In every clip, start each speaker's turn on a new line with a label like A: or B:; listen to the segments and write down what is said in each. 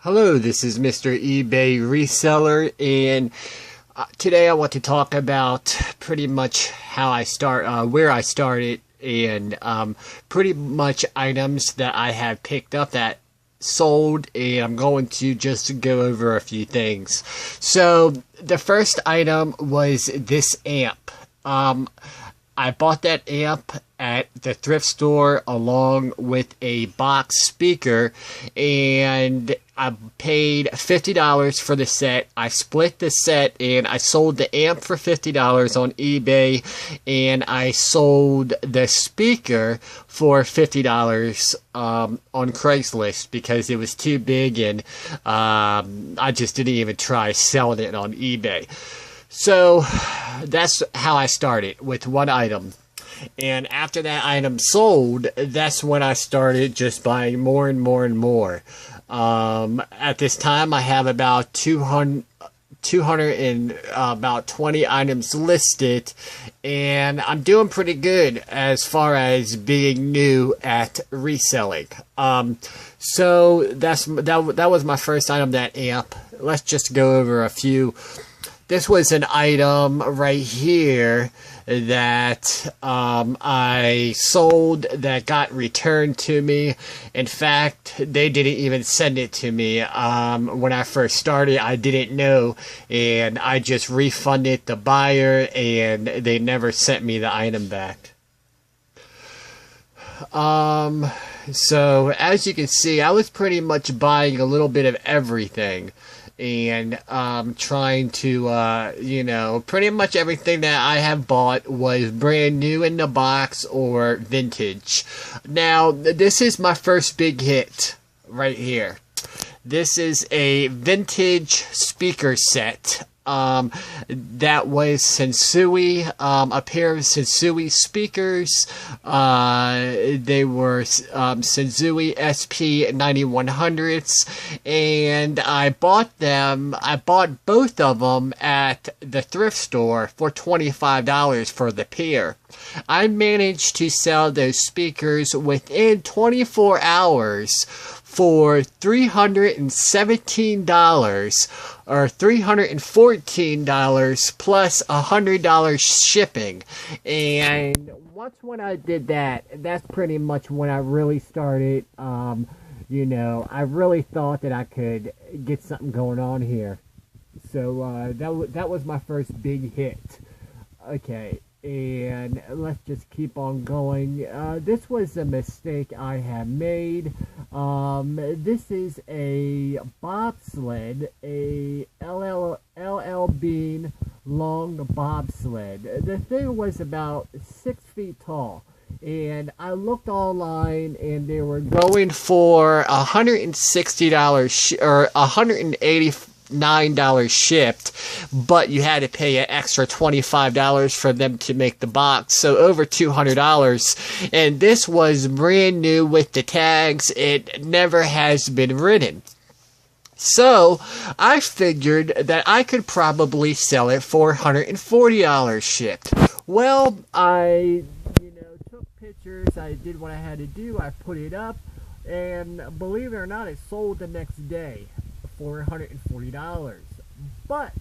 A: Hello, this is Mr. eBay Reseller, and today I want to talk about pretty much how I where I started, and pretty much items that I have picked up that sold, and I'm going to just go over a few things. So the first item was this amp. I bought that amp at the thrift store along with a box speaker, and I paid $50 for the set. I split the set and I sold the amp for $50 on eBay, and I sold the speaker for $50 on Craigslist because it was too big, and I just didn't even try selling it on eBay. So that's how I started, with one item. And after that item sold, that's when I started just buying more and more and more. At this time, I have about 200 and about 20 items listed, and I'm doing pretty good as far as being new at reselling. So that was my first item, that amp. Let's just go over a few. This was an item right here that I sold that got returned to me. In fact, they didn't even send it to me. When I first started, I didn't know, and I just refunded the buyer, and they never sent me the item back. So as you can see, I was pretty much buying a little bit of everything, and trying to, pretty much everything that I have bought was brand new in the box or vintage. Now, this is my first big hit right here. This is a vintage speaker set. That was Sensui, a pair of Sensui speakers. They were Sensui SP9100s, and I bought both of them at the thrift store for $25 for the pair. I managed to sell those speakers within 24 hours for $317 or $314 plus $100 shipping. And once when I did that, that's pretty much when I really started, I really thought that I could get something going on here. So that was my first big hit. Okay. And let's just keep on going. This was a mistake I have made. This is a bobsled, a LL Bean long bobsled. The thing was about 6 feet tall. And I looked online, and they were going for $160 or $189 shipped, but you had to pay an extra $25 for them to make the box, so over $200. And this was brand new with the tags. It never has been written. So I figured that I could probably sell it for $140 shipped. Well, I took pictures. I did what I had to do. I put it up, and believe it or not, it sold the next day for $140. But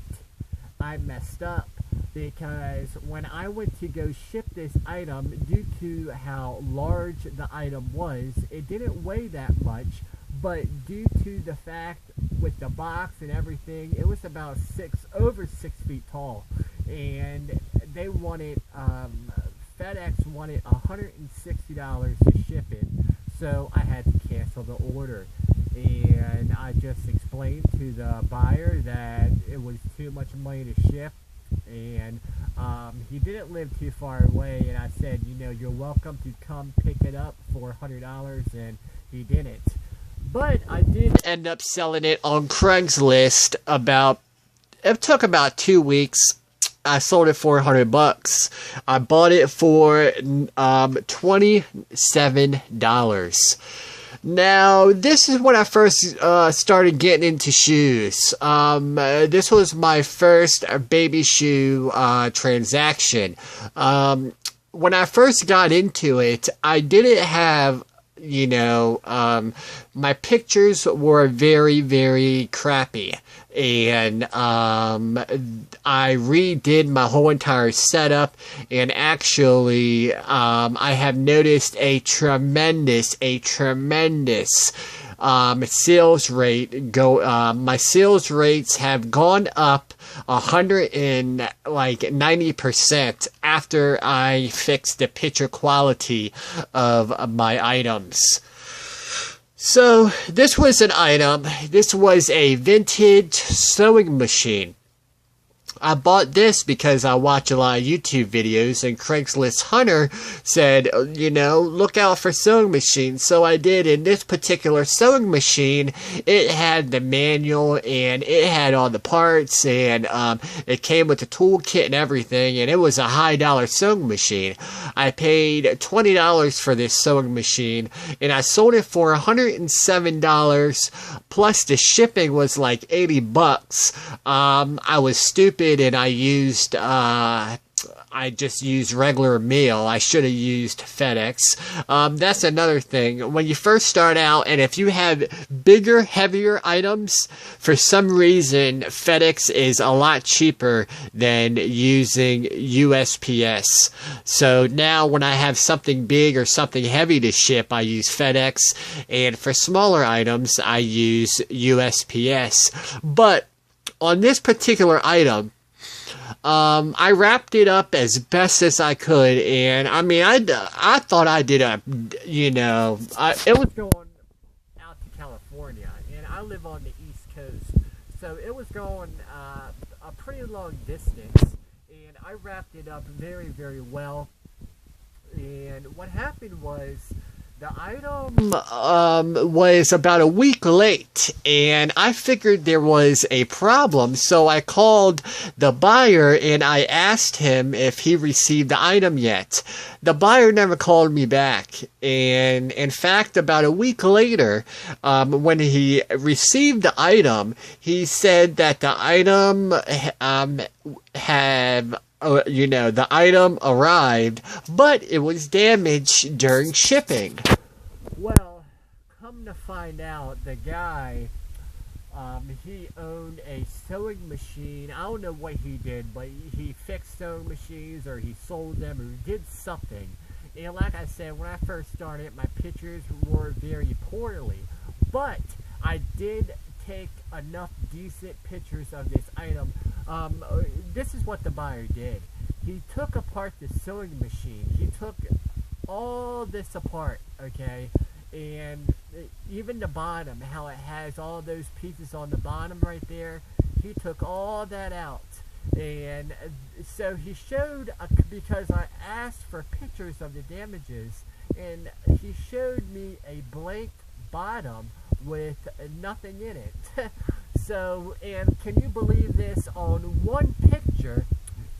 A: I messed up, because when I went to go ship this item, due to how large the item was, it didn't weigh that much, but due to the fact with the box and everything, it was about over 6 feet tall, and they wanted, FedEx wanted $160 to ship it, so I had to cancel the order. And I just explained to the buyer that it was too much money to ship, and he didn't live too far away, and I said, you're welcome to come pick it up for $100, and he didn't. But I did end up selling it on Craigslist. It took about 2 weeks. I sold it for $100. I bought it for $27. Now, this is when I first started getting into shoes. This was my first baby shoe transaction. When I first got into it, I didn't have my pictures were very, very crappy. And I redid my whole entire setup, and actually I have noticed a tremendous sales rate my sales rates have gone up 90% after I fixed the picture quality of my items. So this was an item. This was a vintage sewing machine. I bought this because I watch a lot of YouTube videos, and Craigslist Hunter said, look out for sewing machines. So I did. In this particular sewing machine, it had the manual, and it had all the parts, and it came with the toolkit and everything, and it was a high dollar sewing machine. I paid $20 for this sewing machine, and I sold it for $107, plus the shipping was like $80. I was stupid, and I just used regular mail. I should have used FedEx. That's another thing. When you first start out, and if you have bigger, heavier items, for some reason, FedEx is a lot cheaper than using USPS. So now when I have something big or something heavy to ship, I use FedEx. And for smaller items, I use USPS. But on this particular item, I wrapped it up as best as I could, and I mean, I thought I did it was going out to California, and I live on the East Coast, so it was going a pretty long distance, and I wrapped it up very, very well. And what happened was, the item was about a week late, and I figured there was a problem, so I called the buyer and I asked him if he received the item yet. The buyer never called me back, and in fact, about a week later, when he received the item, he said that the item the item arrived, but it was damaged during shipping. Well, come to find out, the guy, he owned a sewing machine. I don't know what he did, but he fixed sewing machines, or he sold them, or he did something. And like I said, when I first started, my pictures were very poorly, but I did take enough decent pictures of this item. This is what the buyer did. He took apart the sewing machine. He took all this apart, okay? And even the bottom, how it has all those pieces on the bottom right there, he took all that out. And so he showed, because I asked for pictures of the damages, and he showed me a blank bottom with nothing in it. So, and can you believe this? On one picture,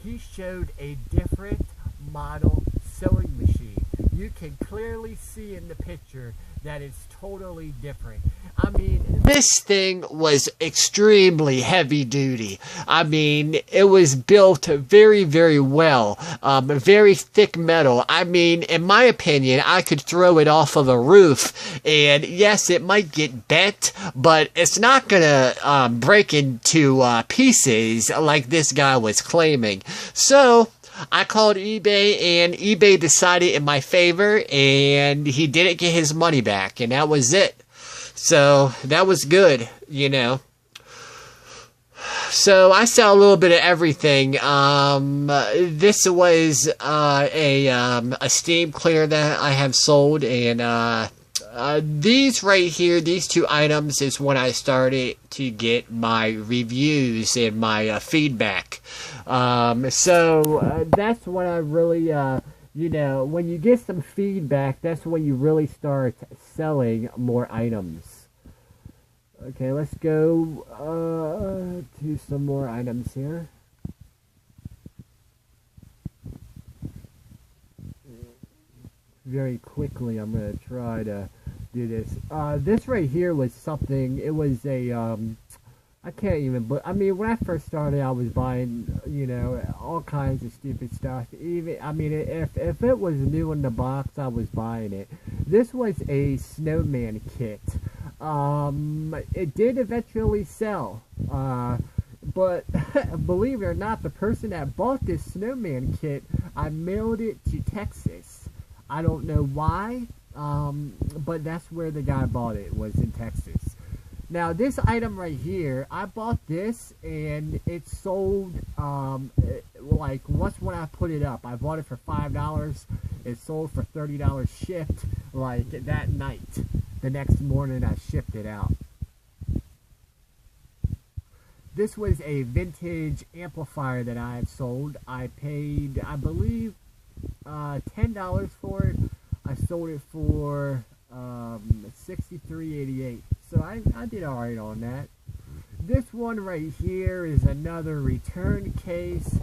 A: he showed a different model sewing machine. You can clearly see in the picture that it's totally different. I mean, this thing was extremely heavy duty. I mean, it was built very, very well. Very thick metal. I mean, in my opinion, I could throw it off of a roof, and yes, it might get bent, but it's not gonna break into pieces like this guy was claiming. So I called eBay, and eBay decided in my favor, and he didn't get his money back, and that was it. So that was good, So I sell a little bit of everything. This was a steam cleaner that I have sold, and these right here, these two items, is when I started to get my reviews and my feedback. So that's when I really, when you get some feedback, that's when you really start selling more items. Okay, let's go to some more items here. Very quickly, I'm going to try to do this. This right here was something, it was a I can't even, but I mean, when I first started, I was buying, all kinds of stupid stuff. Even, I mean, if it was new in the box, I was buying it. This was a snowman kit. It did eventually sell. But believe it or not, the person that bought this snowman kit, I mailed it to Texas. I don't know why, but that's where the guy bought it, was in Texas. Now, this item right here, I bought this, and it sold, like, once when I put it up. I bought it for $5. It sold for $30 shipped, like, that night. The next morning, I shipped it out. This was a vintage amplifier that I had sold. I paid, I believe, $10 for it. I sold it for $63.88. So I did alright on that. This one right here is another return case.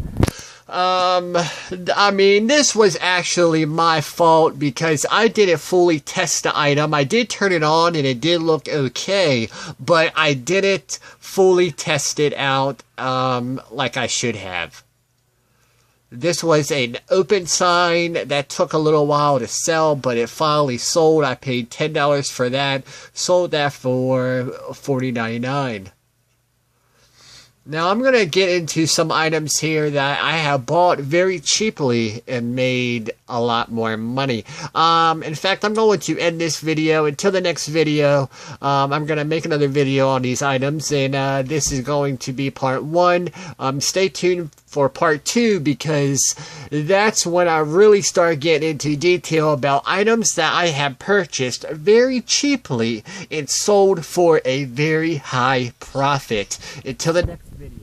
A: I mean, this was actually my fault because I didn't fully test the item. I did turn it on and it did look okay, but I didn't fully test it out, like I should have. This was an open sign that took a little while to sell, but it finally sold. I paid $10 for that. Sold that for $40.99. Now I'm going to get into some items here that I have bought very cheaply and made a lot more money. In fact, I'm going to end this video. Until the next video, I'm going to make another video on these items, and this is going to be part 1. Stay tuned for part 2, because that's when I really start getting into detail about items that I have purchased very cheaply and sold for a very high profit. Until the next video.